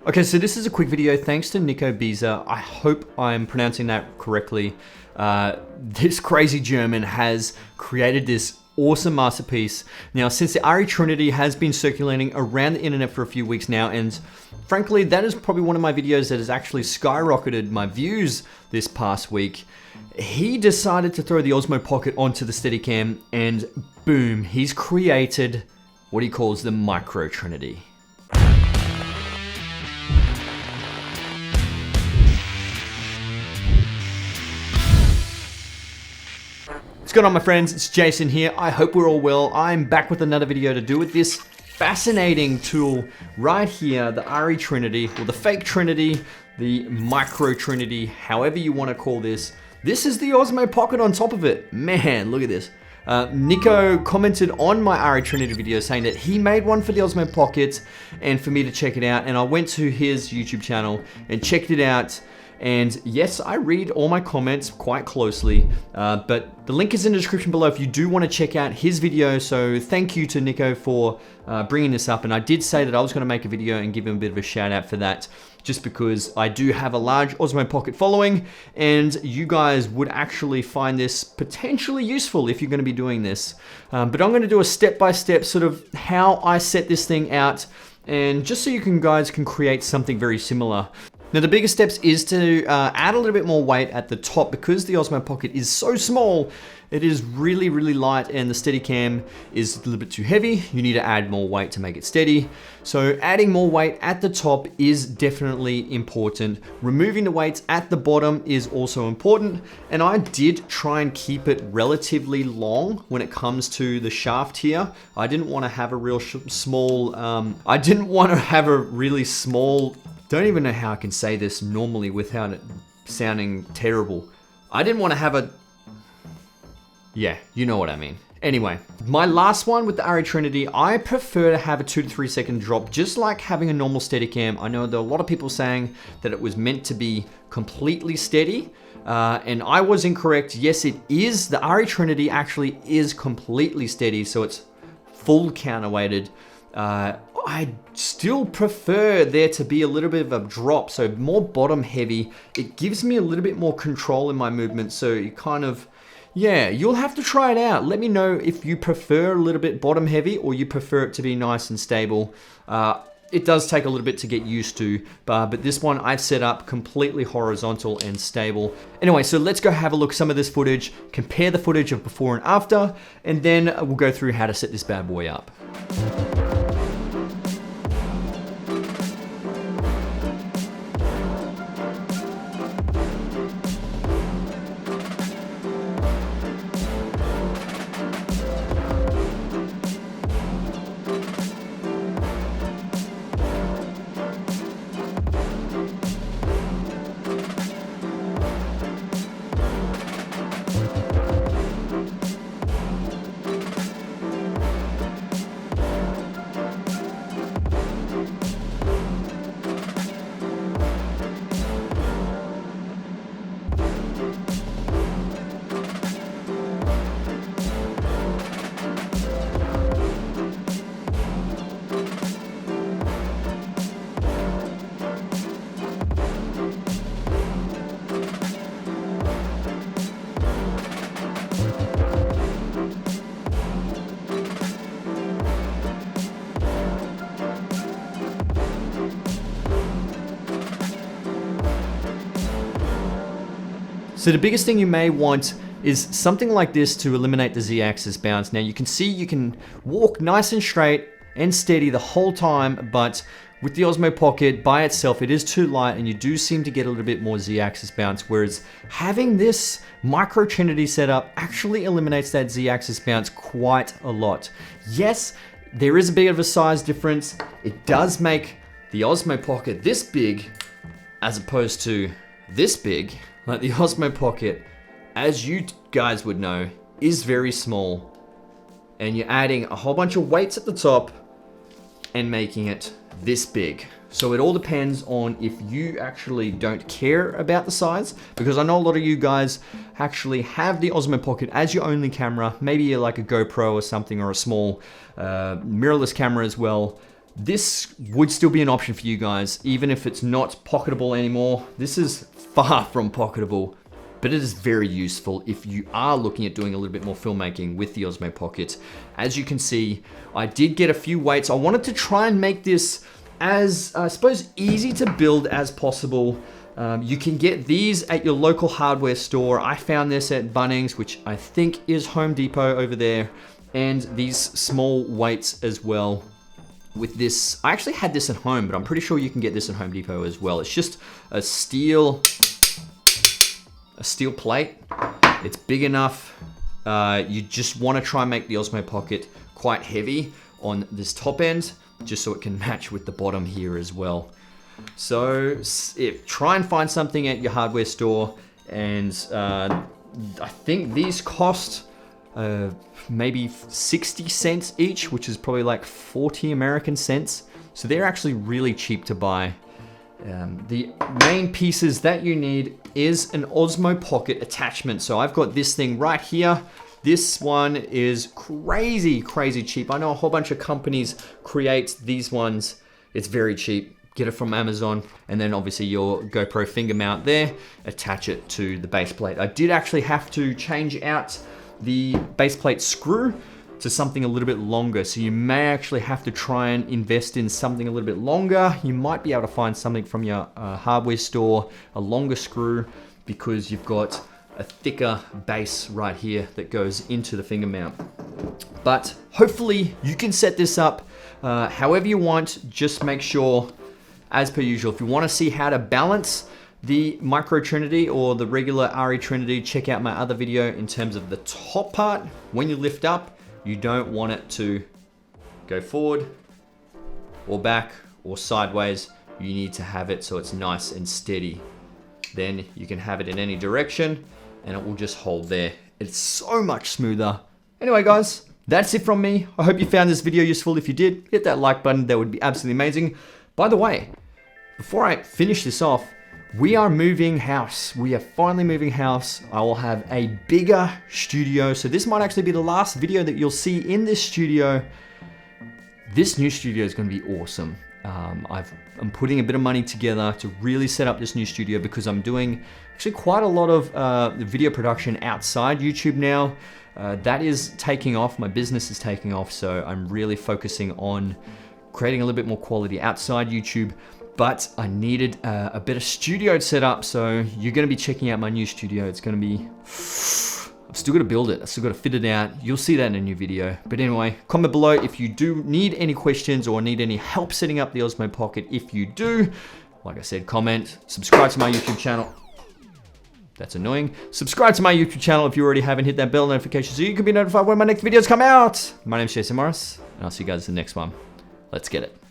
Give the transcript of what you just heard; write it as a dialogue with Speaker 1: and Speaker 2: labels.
Speaker 1: Okay, so this is a quick video thanks to Nico Bieser. I hope I'm pronouncing that correctly. This crazy German has created this awesome masterpiece. Now, since the RE Trinity has been circulating around the internet for a few weeks now, and frankly, that is probably one of my videos that has actually skyrocketed my views this past week. He decided to throw the Osmo Pocket onto the Steadicam, and boom, he's created what he calls the Micro Trinity. What's going on, my friends? It's Jason here. I hope we're all well. I'm back with another video to do with this fascinating tool right here, the RE Trinity, or the fake Trinity, the Micro Trinity, however you want to call this. This is the Osmo Pocket on top of it. Man, look at this. Nico commented on my RE Trinity video saying that he made one for the Osmo Pocket and for me to check it out. And I went to his YouTube channel and checked it out. And yes, I read all my comments quite closely, but the link is in the description below if you do want to check out his video. So thank you to Nico for bringing this up. And I did say that I was going to make a video and give him a bit of a shout out for that, just because I do have a large Osmo Pocket following and you guys would actually find this potentially useful if you're going to be doing this. But I'm going to do a step-by-step sort of how I set this thing out, and just so you guys can create something very similar. Now, the biggest steps is to add a little bit more weight at the top. Because the Osmo Pocket is so small, it is really, really light, and the Steadicam is a little bit too heavy. You need to add more weight to make it steady. So adding more weight at the top is definitely important. Removing the weights at the bottom is also important. And I did try and keep it relatively long when it comes to the shaft here. I didn't want to have a real small, don't even know how I can say this normally without it sounding terrible. I didn't want to have a... Yeah, you know what I mean. Anyway, my last one with the RE Trinity, I prefer to have a 2 to 3 second drop, just like having a normal Steadicam. I know there are a lot of people saying that it was meant to be completely steady, and I was incorrect. Yes, it is. The RE Trinity actually is completely steady, so it's full counterweighted. I still prefer there to be a little bit of a drop, so more bottom heavy. It gives me a little bit more control in my movement, so you kind of, yeah, you'll have to try it out. Let me know if you prefer a little bit bottom heavy or you prefer it to be nice and stable. It does take a little bit to get used to, but this one I've set up completely horizontal and stable. Anyway, so let's go have a look at some of this footage, compare the footage of before and after, and then we'll go through how to set this bad boy up. So the biggest thing you may want is something like this to eliminate the Z-axis bounce. Now you can see you can walk nice and straight and steady the whole time, but with the Osmo Pocket by itself, it is too light and you do seem to get a little bit more Z-axis bounce, whereas having this Micro Trinity setup actually eliminates that Z-axis bounce quite a lot. Yes, there is a bit of a size difference. It does make the Osmo Pocket this big as opposed to this big. Like the Osmo Pocket, as you guys would know, is very small, and you're adding a whole bunch of weights at the top and making it this big. So it all depends on if you actually don't care about the size, because I know a lot of you guys actually have the Osmo Pocket as your only camera, maybe like a GoPro or something, or a small mirrorless camera as well. this would still be an option for you guys, even if it's not pocketable anymore. This is far from pocketable, but it is very useful if you are looking at doing a little bit more filmmaking with the Osmo Pocket. As you can see, I did get a few weights. I wanted to try and make this as, I suppose, easy to build as possible. You can get these at your local hardware store. I found this at Bunnings, which I think is Home Depot over there, and these small weights as well. With this, I actually had this at home, but I'm pretty sure you can get this at Home Depot as well. It's just a steel plate. It's big enough. You just want to try and make the Osmo Pocket quite heavy on this top end, just so it can match with the bottom here as well. So try and find something at your hardware store, and I think these cost maybe 60 cents each, which is probably like 40 American cents. So they're actually really cheap to buy. The main pieces that you need is an Osmo Pocket attachment. So I've got this thing right here. This one is crazy cheap. I know a whole bunch of companies create these ones. It's very cheap. Get it from Amazon, and then obviously your GoPro finger mount there, attach it to the base plate. I did actually have to change out the base plate screw to something a little bit longer, so you may actually have to try and invest in something a little bit longer. You might be able to find something from your hardware store, a longer screw, because you've got a thicker base right here that goes into the finger mount. But hopefully you can set this up however you want. Just make sure, as per usual, if you want to see how to balance the Micro Trinity or the regular RE Trinity, check out my other video in terms of the top part. When you lift up, you don't want it to go forward or back or sideways. You need to have it so it's nice and steady. Then you can have it in any direction and it will just hold there. It's so much smoother. Anyway guys, that's it from me. I hope you found this video useful. If you did, hit that like button. That would be absolutely amazing. By the way, before I finish this off, we are moving house. We are finally moving house. I will have a bigger studio. So this might actually be the last video that you'll see in this studio. This new studio is going to be awesome. I'm putting a bit of money together to really set up this new studio because I'm doing actually quite a lot of video production outside YouTube now. That is taking off. My business is taking off. So I'm really focusing on creating a little bit more quality outside YouTube. But I needed a better studio set up, so you're gonna be checking out my new studio. It's gonna be, I've still gotta build it. I've still gotta fit it out. You'll see that in a new video. But anyway, comment below if you do need any questions or need any help setting up the Osmo Pocket. If you do, like I said, comment, subscribe to my YouTube channel. That's annoying. Subscribe to my YouTube channel if you already haven't. Hit that bell notification so you can be notified when my next videos come out. My name's Jason Morris, and I'll see you guys in the next one. Let's get it.